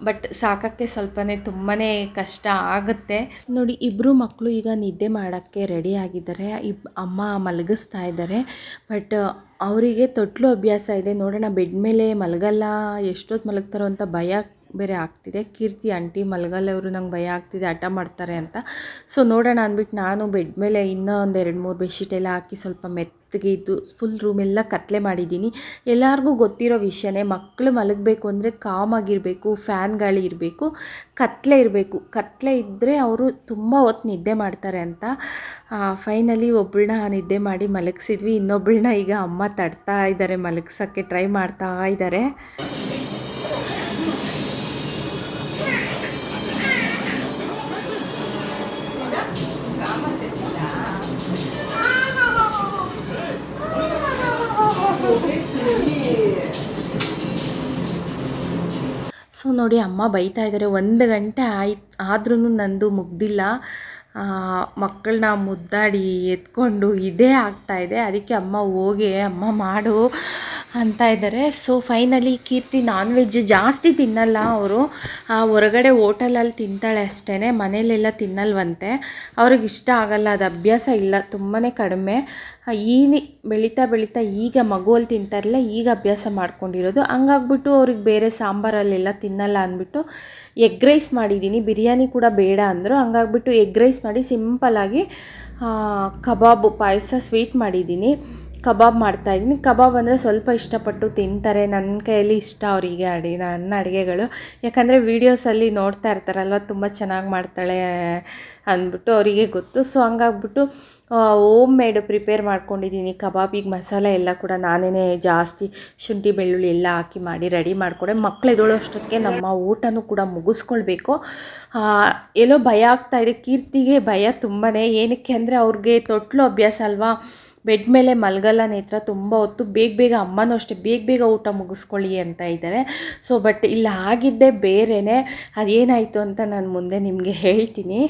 ಬಟ್ ಸಾಕೋಕ್ಕೆ ಸ್ವಲ್ಪನೇ ತುಂಬಾ ಕಷ್ಟ ಆಗುತ್ತೆ. ನೋಡಿ, ಇಬ್ಬರು ಮಕ್ಕಳು ಈಗ ನಿದ್ದೆ ಮಾಡೋಕ್ಕೆ ರೆಡಿ ಆಗಿದ್ದಾರೆ. ಅಮ್ಮ ಮಲಗಿಸ್ತಾ ಇದ್ದಾರೆ. ಬಟ್ ಅವರಿಗೆ ತೊಟ್ಲು ಅಭ್ಯಾಸ ಇದೆ. ನೋಡೋಣ, ಬೆಡ್ ಮೇಲೆ ಮಲಗಲ್ಲ, ಎಷ್ಟೊತ್ತು ಮಲಗ್ತಾರೋ ಅಂತ ಭಯ ಬೇರೆ ಆಗ್ತಿದೆ. ಕೀರ್ತಿ ಆಂಟಿ ಮಲಗಲ್ಲ, ಇವರು ನಂಗೆ ಭಯ ಆಗ್ತಿದೆ, ಹಠ ಮಾಡ್ತಾರೆ ಅಂತ. ಸೊ ನೋಡೋಣ ಅಂದ್ಬಿಟ್ಟು ನಾನು ಬೆಡ್ ಮೇಲೆ ಇನ್ನೂ ಒಂದು 2-3 ಬೆಡ್ಶೀಟ್ ಎಲ್ಲ ಹಾಕಿ ಸ್ವಲ್ಪ ಮೆತ್ತಗೆ ಇದ್ದು ಫುಲ್ ರೂಮೆಲ್ಲ ಕತ್ಲೆ ಮಾಡಿದ್ದೀನಿ. ಎಲ್ಲರಿಗೂ ಗೊತ್ತಿರೋ ವಿಷಯನೇ, ಮಕ್ಕಳು ಮಲಗಬೇಕು ಅಂದರೆ ಕಾಮಾಗಿರಬೇಕು, ಫ್ಯಾನ್ ಗಾಳಿ ಇರಬೇಕು, ಕತ್ಲೆ ಇರಬೇಕು. ಕತ್ಲೆ ಇದ್ದರೆ ಅವರು ತುಂಬ ಹೊತ್ತು ನಿದ್ದೆ ಮಾಡ್ತಾರೆ ಅಂತ. ಫೈನಲಿ ಒಬ್ಬಳನ್ನ ನಿದ್ದೆ ಮಾಡಿ ಮಲಗಿಸಿದ್ವಿ, ಇನ್ನೊಬ್ಬಳನ್ನ ಈಗ ಅಮ್ಮ ತಡ್ತಾ ಇದ್ದಾರೆ, ಮಲಗ್ಸೋಕ್ಕೆ ಟ್ರೈ ಮಾಡ್ತಾ ಇದ್ದಾರೆ. ಸೊ ನೋಡಿ, ಅಮ್ಮ ಬೈತಾ ಇದ್ದಾರೆ. 1 ಗಂಟೆ ಆದ್ರೂ ನಂದು ಮುಗ್ದಿಲ್ಲ. ಮಕ್ಕಳನ್ನ ಮುದ್ದಾಡಿ ಎತ್ಕೊಂಡು ಇದೇ ಆಗ್ತಾಯಿದೆ. ಅದಕ್ಕೆ ಅಮ್ಮ ಹೋಗಿ ಅಮ್ಮ ಮಾಡು ಅಂತ ಇದ್ದಾರೆ. ಸೊ ಫೈನಲಿ ಕೀರ್ತಿ ನಾನ್ ವೆಜ್ ಜಾಸ್ತಿ ತಿನ್ನಲ್ಲ ಅವರು, ಹೊರಗಡೆ ಹೋಟೆಲಲ್ಲಿ ತಿಂತಾಳೆ ಅಷ್ಟೇ, ಮನೇಲೆಲ್ಲ ತಿನ್ನಲ್ವಂತೆ. ಅವ್ರಿಗೆ ಇಷ್ಟ ಆಗಲ್ಲ, ಅದು ಅಭ್ಯಾಸ ಇಲ್ಲ, ತುಂಬಾ ಕಡಿಮೆ. ಬೆಳೀತಾ ಈಗ ಮಗುವಲ್ಲಿ ತಿಂತಾರಲ್ಲ, ಈಗ ಅಭ್ಯಾಸ ಮಾಡ್ಕೊಂಡಿರೋದು. ಹಂಗಾಗ್ಬಿಟ್ಟು ಅವ್ರಿಗೆ ಬೇರೆ ಸಾಂಬಾರಲ್ಲೆಲ್ಲ ತಿನ್ನಲ್ಲ ಅಂದ್ಬಿಟ್ಟು ಎಗ್ ರೈಸ್ ಮಾಡಿದ್ದೀನಿ. ಬಿರಿಯಾನಿ ಕೂಡ ಬೇಡ ಅಂದರು. ಹಂಗಾಗ್ಬಿಟ್ಟು ಎಗ್ ರೈಸ್ ಮಾಡಿ ಸಿಂಪಲ್ಲಾಗಿ ಕಬಾಬು ಪಾಯಸ ಸ್ವೀಟ್ ಮಾಡಿದ್ದೀನಿ. ಕಬಾಬ್ ಮಾಡ್ತಾಯಿದ್ದೀನಿ. ಕಬಾಬ್ ಅಂದರೆ ಸ್ವಲ್ಪ ಇಷ್ಟಪಟ್ಟು ತಿಂತಾರೆ. ನನ್ನ ಕೈಯಲ್ಲಿ ಇಷ್ಟ ಅವರಿಗೆ ನನ್ನ ಅಡುಗೆಗಳು. ಯಾಕಂದರೆ ವೀಡಿಯೋಸಲ್ಲಿ ನೋಡ್ತಾ ಇರ್ತಾರಲ್ವ, ತುಂಬ ಚೆನ್ನಾಗಿ ಮಾಡ್ತಾಳೆ ಅಂದ್ಬಿಟ್ಟು ಅವರಿಗೆ ಗೊತ್ತು. ಸೊ ಹಂಗಾಗ್ಬಿಟ್ಟು ಹೋಮ್ ಮೇಡ್ ಪ್ರಿಪೇರ್ ಮಾಡ್ಕೊಂಡಿದ್ದೀನಿ. ಕಬಾಬಿಗೆ ಮಸಾಲೆ ಎಲ್ಲ ಕೂಡ ನಾನೇ ಜಾಸ್ತಿ ಶುಂಠಿ ಬೆಳ್ಳುಳ್ಳಿ ಎಲ್ಲ ಹಾಕಿ ಮಾಡಿ ರೆಡಿ ಮಾಡಿಕೊಡೆ. ಮಕ್ಕಳು ಎದ್ದೇಳೋ ಅಷ್ಟೊತ್ತಿಗೆ ನಮ್ಮ ಊಟನೂ ಕೂಡ ಮುಗಿಸ್ಕೊಳ್ಬೇಕು. ಎಲ್ಲೋ ಭಯ ಆಗ್ತಾಯಿದೆ. ಕೀರ್ತಿಗೆ ಭಯ ತುಂಬಾ. ಏನಕ್ಕೆ ಅಂದರೆ ಅವ್ರಿಗೆ ತೊಟ್ಲು ಅಭ್ಯಾಸ ಅಲ್ವಾ, ಬೆಡ್ ಮೇಲೆ ಮಲಗಲ್ಲ ನೇತ್ರ ತುಂಬ ಹೊತ್ತು. ಬೇಗ ಅಮ್ಮನೂ ಅಷ್ಟೇ ಬೇಗ ಊಟ ಮುಗಿಸ್ಕೊಳ್ಳಿ ಅಂತ ಇದ್ದಾರೆ. ಸೊ ಬಟ್ ಇಲ್ಲಿ ಆಗಿದ್ದೇ ಬೇರೆಯೇ. ಅದೇನಾಯಿತು ಅಂತ ನಾನು ಮುಂದೆ ನಿಮಗೆ ಹೇಳ್ತೀನಿ.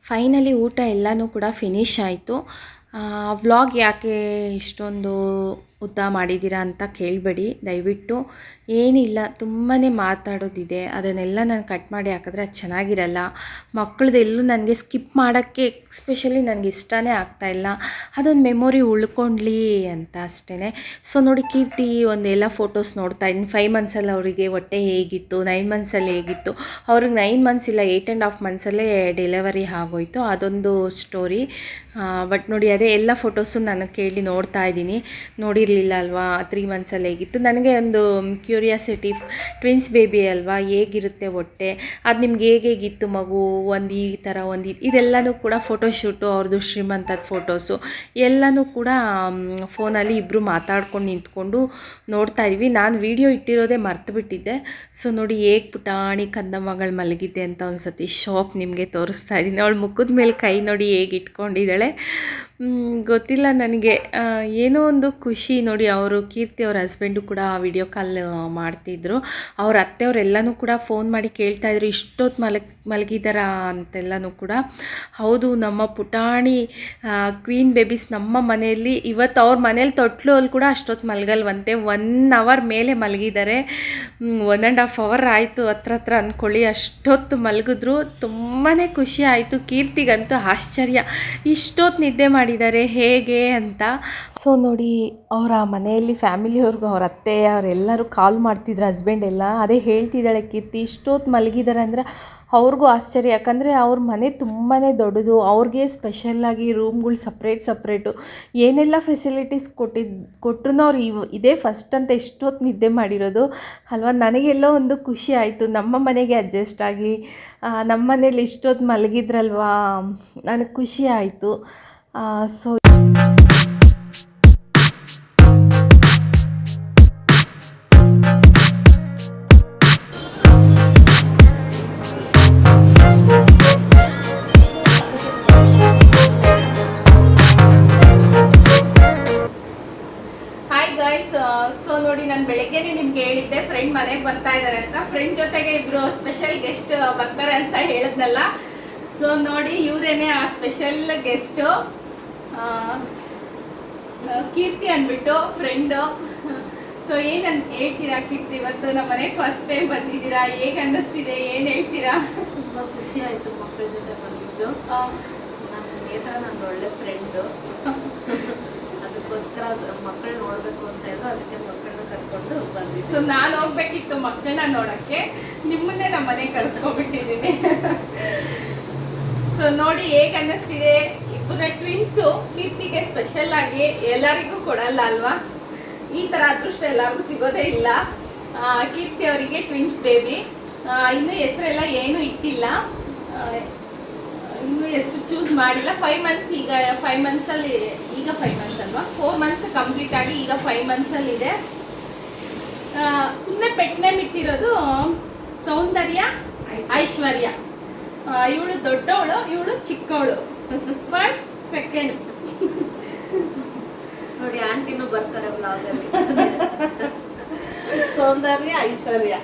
ಫೈನಲಿ ಊಟ ಎಲ್ಲನೂ ಕೂಡ ಫಿನಿಶ್ ಆಯಿತು. ವ್ಲಾಗ್ ಯಾಕೆ ಇಷ್ಟೊಂದು ಉದ್ದ ಮಾಡಿದ್ದೀರಾ ಅಂತ ಕೇಳಬೇಡಿ ದಯವಿಟ್ಟು. ಏನಿಲ್ಲ, ತುಂಬಾ ಮಾತಾಡೋದಿದೆ, ಅದನ್ನೆಲ್ಲ ನಾನು ಕಟ್ ಮಾಡಿ ಹಾಕಿದ್ರೆ ಅದು ಚೆನ್ನಾಗಿರಲ್ಲ. ಮಕ್ಕಳದೆಲ್ಲೂ ನನಗೆ ಸ್ಕಿಪ್ ಮಾಡೋಕ್ಕೆ ಎಕ್ಸ್ಪೆಷಲಿ ನನಗೆ ಇಷ್ಟನೇ ಆಗ್ತಾಯಿಲ್ಲ. ಅದೊಂದು ಮೆಮೊರಿ ಉಳ್ಕೊಳ್ಳಿ ಅಂತ ಅಷ್ಟೇ. ಸೊ ನೋಡಿ, ಕೀರ್ತಿ ಒಂದೆಲ್ಲ ಫೋಟೋಸ್ ನೋಡ್ತಾ ಇದ್ದೀನಿ. 5 ಮಂತ್ಸಲ್ಲಿ ಅವರಿಗೆ ಹೊಟ್ಟೆ ಹೇಗಿತ್ತು, 9 ಮಂತ್ಸಲ್ಲಿ ಹೇಗಿತ್ತು. ಅವ್ರಿಗೆ 9 ಮಂತ್ಸ್ ಇಲ್ಲ, 8.5 ಮಂತ್ಸಲ್ಲೇ ಡೆಲಿವರಿ ಆಗೋಯಿತು. ಅದೊಂದು ಸ್ಟೋರಿ. ಬಟ್ ನೋಡಿ, ಅದೇ ಎಲ್ಲ ಫೋಟೋಸು ನಾನು ಕೇಳಿ ನೋಡ್ತಾ ಇದ್ದೀನಿ. ನೋಡಿರಲಿಲ್ಲ ಅಲ್ವಾ 3 ಮಂತ್ಸಲ್ಲಿ ಹೇಗಿತ್ತು. ನನಗೆ ಒಂದು ಕ್ಯೂರಿಯಾಸಿಟಿ, ಟ್ವಿನ್ಸ್ ಬೇಬಿ ಅಲ್ವಾ, ಹೇಗಿರುತ್ತೆ ಹೊಟ್ಟೆ, ಅದು ನಿಮ್ಗೆ ಹೇಗಿತ್ತು ಮಗು, ಒಂದು ಈ ಥರ ಒಂದು ಇದೆಲ್ಲನೂ ಕೂಡ ಫೋಟೋಶೂಟು, ಅವ್ರದ್ದು ಶ್ರೀಮಂತದ ಫೋಟೋಸು ಎಲ್ಲನೂ ಕೂಡ ಫೋನಲ್ಲಿ ಇಬ್ಬರು ಮಾತಾಡ್ಕೊಂಡು ನಿಂತ್ಕೊಂಡು ನೋಡ್ತಾ ಇದ್ವಿ. ನಾನು ವೀಡಿಯೋ ಇಟ್ಟಿರೋದೇ ಮರ್ತುಬಿಟ್ಟಿದ್ದೆ. ಸೊ ನೋಡಿ, ಹೇಗೆ ಪುಟಾಣಿ ಕಂದಮ್ಮಗಳು ಮಲಗಿದ್ದೆ ಅಂತ ಒಂದು ಸತಿ ಶಾಪ್ ನಿಮಗೆ ತೋರಿಸ್ತಾ ಇದ್ದೀನಿ. ಅವಳು ಮುಖದ ಮೇಲೆ ಕೈ ನೋಡಿ ಹೇಗೆ ಇಟ್ಕೊಂಡಿದ್ದಾಳೆ. ಗೊತ್ತಿಲ್ಲ ನನಗೆ, ಏನೋ ಒಂದು ಖುಷಿ ನೋಡಿ. ಅವರು ಕೀರ್ತಿ ಅವ್ರ ಹಸ್ಬೆಂಡು ಕೂಡ ವಿಡಿಯೋ ಕಾಲ್ ಮಾಡ್ತಿದ್ರು. ಅವ್ರ ಅತ್ತೆಯವರೆಲ್ಲನೂ ಕೂಡ ಫೋನ್ ಮಾಡಿ ಕೇಳ್ತಾಯಿದ್ರು, ಇಷ್ಟೊತ್ತು ಮಲಗಿದಾರಾ ಅಂತೆಲ್ಲನೂ ಕೂಡ. ಹೌದು, ನಮ್ಮ ಪುಟಾಣಿ ಕ್ವೀನ್ ಬೇಬೀಸ್ ನಮ್ಮ ಮನೆಯಲ್ಲಿ ಇವತ್ತು ಅವ್ರ ಮನೇಲಿ ತೊಟ್ಲಲ್ಲಿ ಕೂಡ ಅಷ್ಟೊತ್ತು ಮಲಗಲ್ವಂತೆ. 1 ಅವರ್ ಮೇಲೆ ಮಲಗಿದ್ದಾರೆ. 1.5 ಅವರ್ ಆಯಿತು ಹತ್ರ ಅಂದ್ಕೊಳ್ಳಿ, ಅಷ್ಟೊತ್ತು ಮಲಗಿದ್ರು. ತುಂಬಾ ಖುಷಿ ಆಯಿತು. ಕೀರ್ತಿಗಂತೂ ಆಶ್ಚರ್ಯ, ಇಷ್ಟೊತ್ತು ನಿದ್ದೆ ಮಾಡಿದ್ದಾರೆ ಹೇಗೆ ಅಂತ. ಸೊ ನೋಡಿ, ಅವರ ಮನೆಯಲ್ಲಿ ಫ್ಯಾಮಿಲಿಯವ್ರಿಗೂ ಅವ್ರ ಅತ್ತೆ ಅವರೆಲ್ಲರೂ ಕಾಲ್ ಮಾಡ್ತಿದ್ರು, ಹಸ್ಬೆಂಡ್ ಎಲ್ಲ. ಅದೇ ಹೇಳ್ತಿದ್ದಾಳೆ ಕೀರ್ತಿ, ಇಷ್ಟೊತ್ತು ಮಲಗಿದ್ದಾರೆ ಅಂದರೆ ಅವ್ರಿಗೂ ಆಶ್ಚರ್ಯ. ಯಾಕಂದರೆ ಅವ್ರ ಮನೆ ತುಂಬಾ ದೊಡ್ಡದು, ಅವ್ರಿಗೆ ಸ್ಪೆಷಲ್ಲಾಗಿ ರೂಮ್ಗಳು ಸಪ್ರೇಟು ಏನೆಲ್ಲ ಫೆಸಿಲಿಟೀಸ್ ಕೊಟ್ಟರು ಅವ್ರು ಇದೇ ಫಸ್ಟ್ ಅಂತ ಇಷ್ಟೊತ್ತು ನಿದ್ದೆ ಮಾಡಿರೋದು ಅಲ್ವಾ. ನನಗೆಲ್ಲೋ ಒಂದು ಖುಷಿ ಆಯಿತು, ನಮ್ಮ ಮನೆಗೆ ಅಡ್ಜಸ್ಟ್ ಆಗಿ ನಮ್ಮ ಮನೇಲಿ ಇಷ್ಟೊತ್ತು ಮಲಗಿದ್ರಲ್ವಾ, ನನಗೆ ಖುಷಿ ಆಯಿತು. ಸೊ ಸೊ ನೋಡಿ, ನಾನು ಬೆಳಗ್ಗೆನೇ ನಿಮ್ಗೆ ಹೇಳಿದ್ದೆ ಫ್ರೆಂಡ್ ಮನೆಗೆ ಬರ್ತಾ ಇದ್ದಾರೆ ಅಂತ. ಫ್ರೆಂಡ್ ಜೊತೆಗೆ ಇಬ್ರು ಸ್ಪೆಷಲ್ ಗೆಸ್ಟ್ ಬರ್ತಾರೆ ಅಂತ ಹೇಳಿದ್ನಲ್ಲ. ಸೊ ನೋಡಿ, ಇವರೇನೆ ಆ ಸ್ಪೆಷಲ್ ಗೆಸ್ಟು, ಕೀರ್ತಿ ಅಂದ್ಬಿಟ್ಟು ಫ್ರೆಂಡು. ಸೊ ಏನಂತ ಹೇಳ್ತೀರಾ ಕೀರ್ತಿ, ಇವತ್ತು ನಮ್ಮ ಮನೆಗೆ ಫಸ್ಟ್ ಟೈಮ್ ಬಂದಿದ್ದೀರಾ, ಹೇಗೆ ಅನ್ನಿಸ್ತಿದೆ, ಏನು ಹೇಳ್ತೀರಾ? ತುಂಬ ಖುಷಿ ಆಯಿತು ಮಕ್ಕಳ ಜೊತೆ ಬಂದಿದ್ದು. ನನ್ನ ಒಳ್ಳೆ ಫ್ರೆಂಡು, ಅದಕ್ಕೋಸ್ಕರ ಮಕ್ಕಳು ನೋಡಬೇಕು ಅಂತ ಇದ್ರು, ಅದಕ್ಕೆ ಮಕ್ಕಳನ್ನ ಕರ್ಕೊಂಡು ಬಂದಿದ್ದು. ಸೊ ನಾನು ಹೋಗ್ಬೇಕಿತ್ತು ಮಕ್ಕಳನ್ನ ನೋಡೋಕ್ಕೆ, ನಿಮ್ಮನ್ನೇ ನಮ್ಮ ಮನೆಗೆ ಕರ್ಸ್ಕೊಂಡ್ಬಿಟ್ಟಿದ್ದೀನಿ. ಸೊ ನೋಡಿ, ಹೇಗೆ ಅನ್ನಿಸ್ತಿದೆ. ಇಬ್ಬರ ಟ್ವಿನ್ಸು, ಕೀರ್ತಿಗೆ ಸ್ಪೆಷಲ್ ಆಗಿ, ಎಲ್ಲರಿಗೂ ಕೊಡಲ್ಲ ಅಲ್ವಾ, ಈ ಥರ ಅದೃಷ್ಟ ಎಲ್ಲರಿಗೂ ಸಿಗೋದೇ ಇಲ್ಲ. ಕೀರ್ತಿ ಅವರಿಗೆ ಟ್ವಿನ್ಸ್ ಬೇಬಿ, ಇನ್ನೂ ಹೆಸರೆಲ್ಲ ಏನೂ ಇಟ್ಟಿಲ್ಲ, ಇನ್ನೂ ಹೆಸರು ಚೂಸ್ ಮಾಡಿಲ್ಲ. 5 ಮಂತ್ಸ್ ಈಗ 5 ಮಂತ್ಸಲ್ಲಿ, ಈಗ 5 ಮಂತ್ಸ್ ಅಲ್ವಾ, 4 ಮಂತ್ಸ್ ಕಂಪ್ಲೀಟ್ ಆಗಿ ಈಗ 5 ಮಂತ್ಸಲ್ಲಿದೆ. ಸುಮ್ಮನೆ ಪೆಟ್ ನೇಮ್ ಇಟ್ಟಿರೋದು ಸೌಂದರ್ಯ, ಐಶ್ವರ್ಯ. ಇವಳು ದೊಡ್ಡವಳು, ಇವಳು ಚಿಕ್ಕವಳು, ಫಸ್ಟ್ ಸೆಕೆಂಡ್. ನೋಡಿ, ಆಂಟಿನೂ ಬರ್ತಾರೆ ಬ್ಲಾಗಲ್ಲಿ. ಸೌಂದರ್ಯ, ಐಶ್ವರ್ಯ.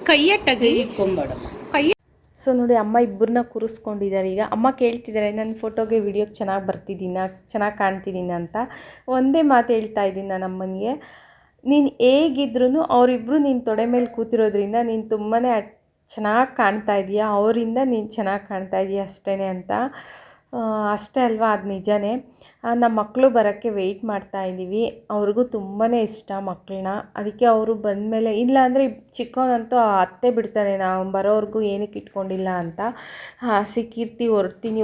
ಕೈಯಟ್ಟಾಗಿ ಸೊ ನೋಡಿ, ಅಮ್ಮ ಇಬ್ಬರನ್ನ ಕೂರಿಸ್ಕೊಂಡಿದ್ದಾರೆ. ಈಗ ಅಮ್ಮ ಕೇಳ್ತಿದ್ದಾರೆ, ನನ್ನ ಫೋಟೋಗೆ ವಿಡಿಯೋಗೆ ಚೆನ್ನಾಗಿ ಬರ್ತಿದ್ದೀನ, ಚೆನ್ನಾಗಿ ಕಾಣ್ತಿದ್ದೀನಿ ಅಂತ. ಒಂದೇ ಮಾತು ಹೇಳ್ತಾ ಇದ್ದೀನಿ ನಾನು ಅಮ್ಮನಿಗೆ, ನೀನು ಹೇಗಿದ್ರೂ ಅವರಿಬ್ಬರು ನಿನ್ನ ತೊಡೆ ಮೇಲೆ ಕೂತಿರೋದ್ರಿಂದ ನೀನು ತುಂಬಾ ಚೆನ್ನಾಗಿ ಕಾಣ್ತಾ ಇದೆಯಾ, ಅವರಿಂದ ನೀನು ಚೆನ್ನಾಗಿ ಕಾಣ್ತಾ ಇದೆಯಾ ಅಷ್ಟೇ ಅಂತ. ಅಷ್ಟೇ ಅಲ್ವಾ, ಅದು ನಿಜನೇ. ನಮ್ಮ ಮಕ್ಕಳು ಬರೋಕ್ಕೆ ವೆಯ್ಟ್ ಮಾಡ್ತಾಯಿದ್ದೀವಿ. ಅವ್ರಿಗೂ ತುಂಬಾ ಇಷ್ಟ ಮಕ್ಕಳನ್ನ. ಅದಕ್ಕೆ ಅವರು ಬಂದಮೇಲೆ, ಇಲ್ಲ ಅಂದರೆ ಚಿಕ್ಕವನಂತೂ ಅತ್ತೆ ಬಿಡ್ತಾನೆ ನಾವು ಬರೋವರೆಗೂ ಏನಕ್ಕೆ ಇಟ್ಕೊಂಡಿಲ್ಲ ಅಂತ. ಕೀರ್ತಿ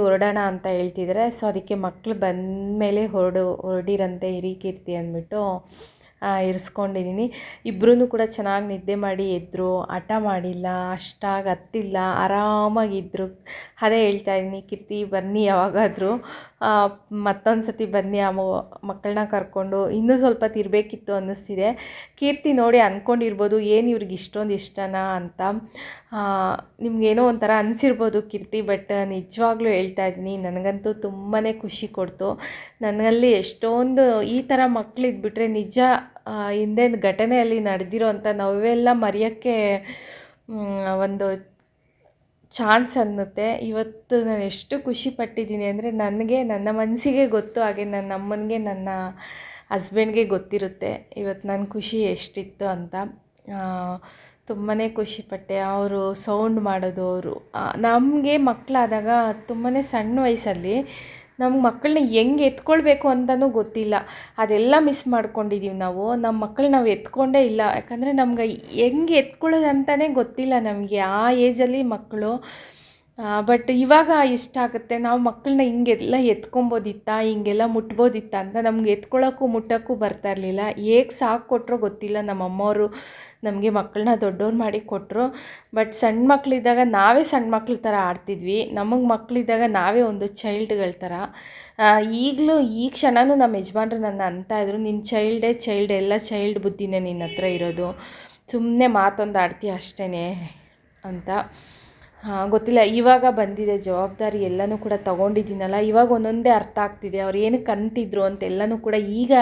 ಹೊರಡೋಣ ಅಂತ ಹೇಳ್ತಿದ್ದಾರೆ. ಸೊ ಅದಕ್ಕೆ ಮಕ್ಕಳು ಬಂದಮೇಲೆ ಹೊರಡಿರಂತೆ ಇರಿ ಕೀರ್ತಿ ಅಂದ್ಬಿಟ್ಟು ಇರಿಸ್ಕೊಂಡಿದ್ದೀನಿ. ಇಬ್ಬರೂ ಕೂಡ ಚೆನ್ನಾಗಿ ನಿದ್ದೆ ಮಾಡಿ ಎದ್ದರು, ಹಠ ಮಾಡಿಲ್ಲ, ಅಷ್ಟಾಗಿ ಹತ್ತಿಲ್ಲ, ಆರಾಮಾಗಿದ್ದರು. ಅದೇ ಹೇಳ್ತಾಯಿದ್ದೀನಿ, ಕೀರ್ತಿ ಬನ್ನಿ ಯಾವಾಗಾದರೂ, ಮತ್ತೊಂದು ಸತಿ ಬನ್ನಿ ಮಕ್ಕಳನ್ನ ಕರ್ಕೊಂಡು. ಇನ್ನೂ ಸ್ವಲ್ಪ ತಿರಬೇಕಿತ್ತು ಅನ್ನಿಸ್ತಿದೆ. ಕೀರ್ತಿ ನೋಡಿ ಅಂದ್ಕೊಂಡಿರ್ಬೋದು, ಏನು ಇವ್ರಿಗೆ ಇಷ್ಟೊಂದು ಇಷ್ಟನಾ ಅಂತ. ನಿಮಗೇನೋ ಒಂಥರ ಅನಿಸಿರ್ಬೋದು ಕೀರ್ತಿ, ಬಟ್ ನಿಜವಾಗ್ಲೂ ಹೇಳ್ತಾಯಿದ್ದೀನಿ, ನನಗಂತೂ ತುಂಬಾ ಖುಷಿ ಕೊಡ್ತು. ನನಗಲ್ಲಿ ಎಷ್ಟೊಂದು ಈ ಥರ ಮಕ್ಕಳಿದ್ಬಿಟ್ರೆ ನಿಜ ಹಿಂದಿನ ಘಟನೆಯಲ್ಲಿ ನಡೆದಿರೋ ಅಂಥ ನಾವೆಲ್ಲ ಮರೆಯೋಕ್ಕೆ ಒಂದು ಚಾನ್ಸ್ ಅನ್ನುತ್ತೆ. ಇವತ್ತು ನಾನು ಎಷ್ಟು ಖುಷಿ ಪಟ್ಟಿದ್ದೀನಿ ಅಂದರೆ, ನನಗೆ ನನ್ನ ಮನಸ್ಸಿಗೆ ಗೊತ್ತು, ಹಾಗೆ ನನ್ನ ಅಮ್ಮನಿಗೆ ನನ್ನ ಹಸ್ಬೆಂಡ್ಗೆ ಗೊತ್ತಿರುತ್ತೆ ಇವತ್ತು ನನ್ನ ಖುಷಿ ಎಷ್ಟಿತ್ತು ಅಂತ. ತುಂಬಾ ಖುಷಿಪಟ್ಟೆ. ಅವರು ಸೌಂಡ್ ಮಾಡೋದು, ಅವರು ನಮಗೆ ಮಕ್ಕಳಾದಾಗ ತುಂಬಾ ಸಣ್ಣ ವಯಸ್ಸಲ್ಲಿ ನಮ್ಗೆ ಮಕ್ಕಳನ್ನ ಹೆಂಗೆ ಎತ್ಕೊಳ್ಬೇಕು ಅಂತಲೂ ಗೊತ್ತಿಲ್ಲ. ಅದೆಲ್ಲ ಮಿಸ್ ಮಾಡ್ಕೊಂಡಿದ್ದೀವಿ ನಾವು. ನಮ್ಮ ಮಕ್ಕಳು ನಾವು ಎತ್ಕೊಂಡೇ ಇಲ್ಲ. ಯಾಕಂದರೆ ನಮ್ಗೆ ಹೆಂಗೆ ಎತ್ಕೊಳ್ಳೋದು ಅಂತಲೇ ಗೊತ್ತಿಲ್ಲ ನಮಗೆ ಆ ಏಜಲ್ಲಿ ಮಕ್ಕಳು. ಬಟ್ ಇವಾಗ ಇಷ್ಟ ಆಗುತ್ತೆ, ನಾವು ಮಕ್ಕಳನ್ನ ಹಿಂಗೆಲ್ಲ ಎತ್ಕೊಬೋದಿತ್ತಾ, ಹಿಂಗೆಲ್ಲ ಮುಟ್ಬೋದಿತ್ತಾ ಅಂತ. ನಮ್ಗೆ ಎತ್ಕೊಳ್ಳೋಕ್ಕೂ ಮುಟ್ಟೋಕ್ಕೂ ಬರ್ತಾ ಇರಲಿಲ್ಲ. ಹೇಗೆ ಸಾಕು ಕೊಟ್ಟರೋ ಗೊತ್ತಿಲ್ಲ. ನಮ್ಮ ಅಮ್ಮವರು ನಮಗೆ ಮಕ್ಕಳನ್ನ ದೊಡ್ಡವ್ರು ಮಾಡಿ ಕೊಟ್ಟರು. ಬಟ್ ಸಣ್ಣ ಮಕ್ಕಳಿದ್ದಾಗ ನಾವೇ ಸಣ್ಣ ಮಕ್ಳ ಥರ ಆಡ್ತಿದ್ವಿ. ನಮಗೆ ಮಕ್ಕಳಿದ್ದಾಗ ನಾವೇ ಒಂದು ಚೈಲ್ಡ್ಗಳ ಥರ. ಈಗಲೂ ಈ ಕ್ಷಣವೂ ನಮ್ಮ ಯಜಮಾನ್ರು ನನ್ನ ಅಂತಾಯಿದ್ರು, ನಿನ್ನ ಚೈಲ್ಡ್ ಎಲ್ಲ ಚೈಲ್ಡ್ ಬುದ್ಧಿನೇ ನಿನ್ನ ಹತ್ರ ಇರೋದು, ಸುಮ್ಮನೆ ಮಾತೊಂದು ಆಡ್ತೀಯ ಅಷ್ಟೇ ಅಂತ. ಗೊತ್ತಿಲ್ಲ, ಇವಾಗ ಬಂದಿದೆ ಜವಾಬ್ದಾರಿ, ಎಲ್ಲನೂ ಕೂಡ ತೊಗೊಂಡಿದ್ದೀನಲ್ಲ, ಇವಾಗ ಒಂದೊಂದೇ ಅರ್ಥ ಆಗ್ತಿದೆ. ಅವ್ರು ಏನಕ್ಕೆ ಅಂತಿದ್ರು ಅಂತ ಎಲ್ಲನೂ ಕೂಡ ಈಗ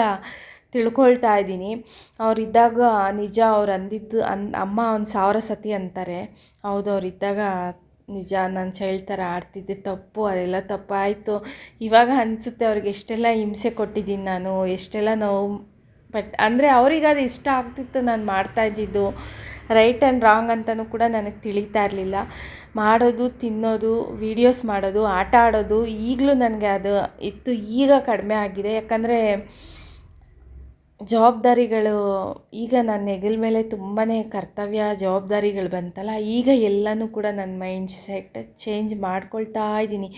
ತಿಳ್ಕೊಳ್ತಾ ಇದ್ದೀನಿ. ಅವರಿದ್ದಾಗ ನಿಜ ಅವ್ರು ಅಂದಿದ್ದು ಅಮ್ಮ ಒಂದು 1000 ಸತಿ ಅಂತಾರೆ. ಹೌದು, ಅವರಿದ್ದಾಗ ನಿಜ ನಾನು ಚೈಲ್ಡ್ ಥರ ಆಡ್ತಿದ್ದೆ, ತಪ್ಪು, ಅದೆಲ್ಲ ತಪ್ಪಾಯಿತು. ಇವಾಗ ಅನಿಸುತ್ತೆ ಅವ್ರಿಗೆ ಎಷ್ಟೆಲ್ಲ ಹಿಂಸೆ ಕೊಟ್ಟಿದ್ದೀನಿ ನಾನು, ಎಷ್ಟೆಲ್ಲ ನೋವು. ಬಟ್ ಅಂದರೆ ಅವ್ರಿಗೆ ಅದು ಇಷ್ಟ ಆಗ್ತಿತ್ತು ನಾನು ಮಾಡ್ತಾಯಿದ್ದಿದ್ದು. ರೈಟ್ ಆ್ಯಂಡ್ ರಾಂಗ್ ಅಂತಲೂ ಕೂಡ ನನಗೆ ತಿಳಿತಾ ಇರಲಿಲ್ಲ. ಮಾಡೋದು, ತಿನ್ನೋದು, ವೀಡಿಯೋಸ್ ಮಾಡೋದು, ಆಟ ಆಡೋದು ಈಗಲೂ ನನಗೆ ಅದು ಇತ್ತು. ಈಗ ಕಡಿಮೆ ಆಗಿದೆ. ಯಾಕಂದರೆ ಜವಾಬ್ದಾರಿಗಳು ಈಗ ನನ್ನ ಹೆಗಲ ಮೇಲೆ ತುಂಬಾ ಕರ್ತವ್ಯ ಜವಾಬ್ದಾರಿಗಳು ಬಂತಲ್ಲ, ಈಗ ಎಲ್ಲನೂ ಕೂಡ ನನ್ನ ಮೈಂಡ್ ಸೆಟ್ ಚೇಂಜ್ ಮಾಡ್ಕೊಳ್ತಾ ಇದ್ದೀನಿ.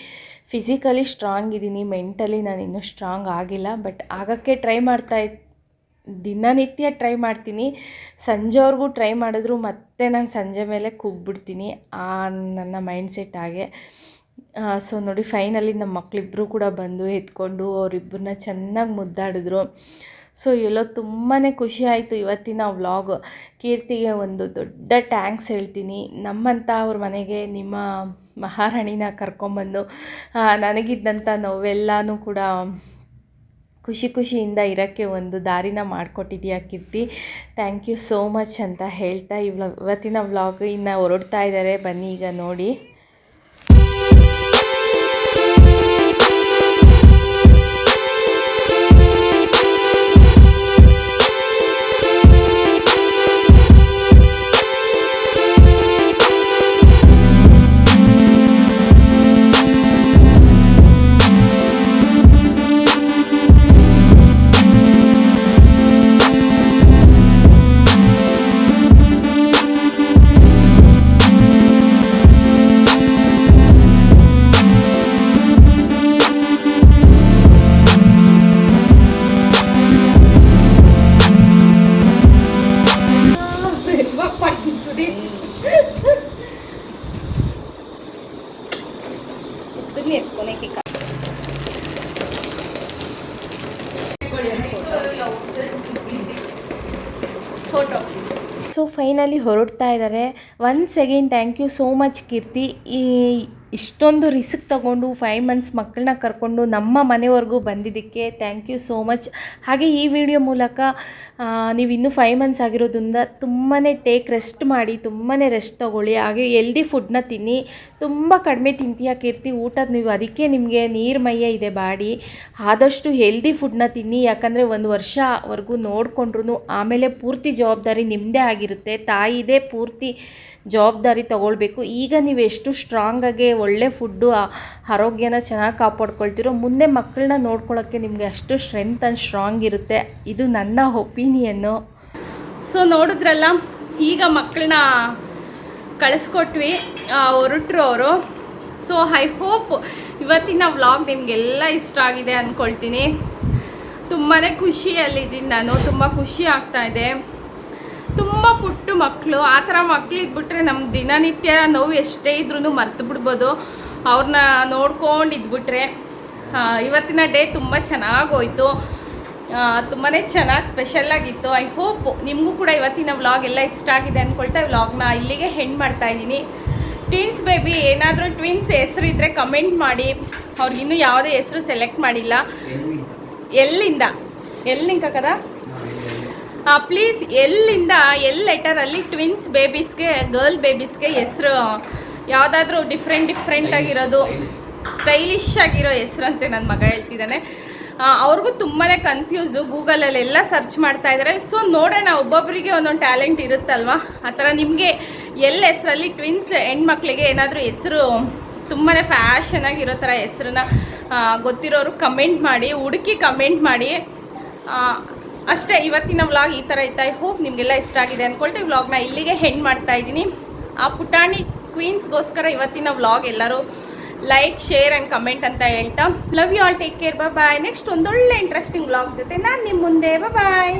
ಫಿಸಿಕಲಿ ಸ್ಟ್ರಾಂಗ್ ಇದ್ದೀನಿ, ಮೆಂಟಲಿ ನಾನು ಇನ್ನೂ ಸ್ಟ್ರಾಂಗ್ ಆಗಿಲ್ಲ. ಬಟ್ ಆಗೋಕ್ಕೆ ಟ್ರೈ ದಿನನಿತ್ಯ ಟ್ರೈ ಮಾಡ್ತೀನಿ. ಸಂಜೆವರೆಗೂ ಟ್ರೈ ಮಾಡಿದ್ರು ಮತ್ತೆ ನಾನು ಸಂಜೆ ಮೇಲೆ ಕೂಗ್ಬಿಡ್ತೀನಿ. ನನ್ನ ಮೈಂಡ್ ಸೆಟ್ ಹಾಗೆ. ಸೊ ನೋಡಿ, ಫೈನಲಿ ನಮ್ಮ ಮಕ್ಕಳಿಬ್ಬರು ಕೂಡ ಬಂದು ಎತ್ಕೊಂಡು ಅವರಿಬ್ಬರನ್ನ ಚೆನ್ನಾಗಿ ಮುದ್ದಾಡಿದ್ರು. ಸೊ ಎಲ್ಲೋ ತುಂಬಾ ಖುಷಿ ಆಯಿತು ಇವತ್ತಿನ ವ್ಲಾಗ್. ಕೀರ್ತಿಗೆ ಒಂದು ದೊಡ್ಡ ಟ್ಯಾಂಕ್ಸ್ ಹೇಳ್ತೀನಿ. ನಮ್ಮಂಥ ಅವ್ರ ಮನೆಗೆ ನಿಮ್ಮ ಮಹಾರಾಣಿನ ಕರ್ಕೊಂಬಂದು ನನಗಿದ್ದಂಥ ನೋವೆಲ್ಲನೂ ಕೂಡ ಖುಷಿಯಿಂದ ಇರೋಕ್ಕೆ ಒಂದು ದಾರಿನ ಮಾಡಿಕೊಟ್ಟಿದ್ದೀಯ ಕೀರ್ತಿ. ಥ್ಯಾಂಕ್ ಯು ಸೋ ಮಚ್ ಅಂತ ಹೇಳ್ತಾ ಇವತ್ತಿನ ವ್ಲಾಗ್ ಇನ್ನು ಹೊರಡ್ತಾ ಇದ್ದಾರೆ, ಬನ್ನಿ ಈಗ ನೋಡಿ. ಸೊ ಫೈನಲಿ ಹೊರಡ್ತಾ ಇದ್ದಾರೆ. Once again thank you so much Keerthi. ಇಷ್ಟೊಂದು ರಿಸ್ಕ್ ತಗೊಂಡು 5 ಮಂತ್ಸ್ ಮಕ್ಕಳನ್ನ ಕರ್ಕೊಂಡು ನಮ್ಮ ಮನೆವರೆಗೂ ಬಂದಿದ್ದಕ್ಕೆ ಥ್ಯಾಂಕ್ ಯು ಸೋ ಮಚ್. ಹಾಗೆ ಈ ವಿಡಿಯೋ ಮೂಲಕ ನೀವು ಇನ್ನೂ 5 ಮಂತ್ಸ್ ಆಗಿರೋದ್ರಿಂದ ತುಂಬಾ ರೆಸ್ಟ್ ಮಾಡಿ, ತುಂಬಾ ರೆಸ್ಟ್ ತೊಗೊಳ್ಳಿ. ಹಾಗೆ ಹೆಲ್ದಿ ಫುಡ್ನ ತಿನ್ನಿ. ತುಂಬ ಕಡಿಮೆ ತಿಂತೀಯ ಕೀರ್ತಿ ಊಟದ, ನೀವು ಅದಕ್ಕೆ ನಿಮಗೆ ನೀರ್ಮಯ್ಯ ಇದೆ ಬಾಡಿ. ಆದಷ್ಟು ಹೆಲ್ದಿ ಫುಡ್ನ ತಿನ್ನಿ. ಯಾಕಂದರೆ 1 ವರ್ಷವರೆಗೂ ನೋಡಿಕೊಂಡ್ರು ಆಮೇಲೆ ಪೂರ್ತಿ ಜವಾಬ್ದಾರಿ ನಿಮ್ಮದೇ ಆಗಿರುತ್ತೆ. ತಾಯಿದೇ ಪೂರ್ತಿ ಜವಾಬ್ದಾರಿ ತಗೊಳ್ಬೇಕು. ಈಗ ನೀವು ಎಷ್ಟು ಸ್ಟ್ರಾಂಗಾಗಿ ಒಳ್ಳೆ ಫುಡ್ಡು, ಆರೋಗ್ಯನ ಚೆನ್ನಾಗಿ ಕಾಪಾಡ್ಕೊಳ್ತಿರೋ, ಮುಂದೆ ಮಕ್ಕಳನ್ನ ನೋಡ್ಕೊಳ್ಳೋಕ್ಕೆ ನಿಮಗೆ ಅಷ್ಟು ಸ್ಟ್ರೆಂತ್ ಆ್ಯಂಡ್ ಸ್ಟ್ರಾಂಗ್ ಇರುತ್ತೆ. ಇದು ನನ್ನ ಒಪಿನಿಯನ್ನು. ಸೊ ನೋಡಿದ್ರಲ್ಲ, ಈಗ ಮಕ್ಕಳನ್ನ ಕಳಿಸ್ಕೊಟ್ವಿ, ಹೊರಟ್ರು ಅವರು. ಸೊ ಐ ಹೋಪ್ ಇವತ್ತಿನ ವ್ಲಾಗ್ ನಿಮಗೆಲ್ಲ ಇಷ್ಟ ಆಗಿದೆ ಅಂದ್ಕೊಳ್ತೀನಿ. ತುಂಬಾ ಖುಷಿಯಲ್ಲಿದ್ದೀನಿ ನಾನು, ತುಂಬ ಖುಷಿ ಆಗ್ತಾಯಿದೆ. ತುಂಬ ಪುಟ್ಟು ಮಕ್ಕಳು, ಆ ಥರ ಮಕ್ಳು ಇದ್ಬಿಟ್ರೆ ನಮ್ಮ ದಿನನಿತ್ಯ ನೋವು ಎಷ್ಟೇ ಇದ್ರೂ ಮರ್ತು ಬಿಡ್ಬೋದು. ಅವ್ರನ್ನ ನೋಡ್ಕೊಂಡು ಇದ್ಬಿಟ್ರೆ. ಇವತ್ತಿನ ಡೇ ತುಂಬ ಚೆನ್ನಾಗೋಯ್ತು, ತುಂಬಾ ಚೆನ್ನಾಗಿ ಸ್ಪೆಷಲ್ಲಾಗಿತ್ತು. ಐ ಹೋಪ್ ನಿಮಗೂ ಕೂಡ ಇವತ್ತಿನ ವ್ಲಾಗ್ ಎಲ್ಲ ಇಷ್ಟ ಆಗಿದೆ ಅಂದ್ಕೊಳ್ತಾ ವ್ಲಾಗ್ನ ಇಲ್ಲಿಗೆ ಹೆಣ್ಣು ಮಾಡ್ತಾಯಿದ್ದೀನಿ. ಟ್ವಿನ್ಸ್ ಬೇಬಿ ಏನಾದರೂ ಟ್ವಿನ್ಸ್ ಹೆಸರು ಇದ್ದರೆ ಕಮೆಂಟ್ ಮಾಡಿ. ಅವ್ರಿಗಿನ್ನೂ ಯಾವುದೇ ಹೆಸರು ಸೆಲೆಕ್ಟ್ ಮಾಡಿಲ್ಲ. ಎಲ್ಲಿಂದ ಕದ ಪ್ಲೀಸ್ ಎಲ್ಲಿಂದ ಲೆಟರಲ್ಲಿ ಟ್ವಿನ್ಸ್ ಬೇಬೀಸ್ಗೆ, ಗರ್ಲ್ ಬೇಬೀಸ್ಗೆ ಹೆಸರು ಯಾವುದಾದ್ರೂ ಡಿಫ್ರೆಂಟ್ ಆಗಿರೋದು, ಸ್ಟೈಲಿಶ್ ಆಗಿರೋ ಹೆಸರಂತೆ ನನ್ನ ಮಗ ಹೇಳ್ತಿದ್ದಾನೆ. ಅವ್ರಿಗೂ ತುಂಬಾ ಕನ್ಫ್ಯೂಸು, ಗೂಗಲಲ್ಲೆಲ್ಲ ಸರ್ಚ್ ಮಾಡ್ತಾ ಇದ್ದಾರೆ. ಸೊ ನೋಡೋಣ, ಒಬ್ಬೊಬ್ಬರಿಗೆ ಒಂದೊಂದು ಟ್ಯಾಲೆಂಟ್ ಇರುತ್ತಲ್ವ, ಆ ಥರ ನಿಮಗೆ ಹೆಸರಲ್ಲಿ ಟ್ವಿನ್ಸ್ ಹೆಣ್ಮಕ್ಳಿಗೆ ಏನಾದರೂ ಹೆಸರು ತುಂಬಾ ಫ್ಯಾಷನಾಗಿರೋ ಥರ ಹೆಸರನ್ನ ಗೊತ್ತಿರೋರು ಕಮೆಂಟ್ ಮಾಡಿ, ಹುಡುಕಿ ಕಮೆಂಟ್ ಮಾಡಿ. ಅಷ್ಟೇ, ಇವತ್ತಿನ ವ್ಲಾಗ್ ಈ ಥರ ಇತ್ತು. ಐ ಹೋಪ್ ನಿಮಗೆಲ್ಲ ಇಷ್ಟ ಆಗಿದೆ ಅಂದ್ಕೊಳ್ತಾ ವ್ಲಾಗ್ನ ಇಲ್ಲಿಗೆ ಹೆಣ್ಣು ಮಾಡ್ತಾಯಿದ್ದೀನಿ. ಆ ಪುಟಾಣಿ ಕ್ವೀನ್ಸ್ಗೋಸ್ಕರ ಇವತ್ತಿನ ವ್ಲಾಗ್ ಎಲ್ಲರೂ ಲೈಕ್, ಶೇರ್ ಆ್ಯಂಡ್ ಕಮೆಂಟ್ ಅಂತ ಹೇಳ್ತಾ love you all, take care, bye. Next ಒಂದೊಳ್ಳೆ ಇಂಟ್ರೆಸ್ಟಿಂಗ್ ವ್ಲಾಗ್ ಜೊತೆ ನಾನು ನಿಮ್ಮ ಮುಂದೆ. ಬಾಯ್.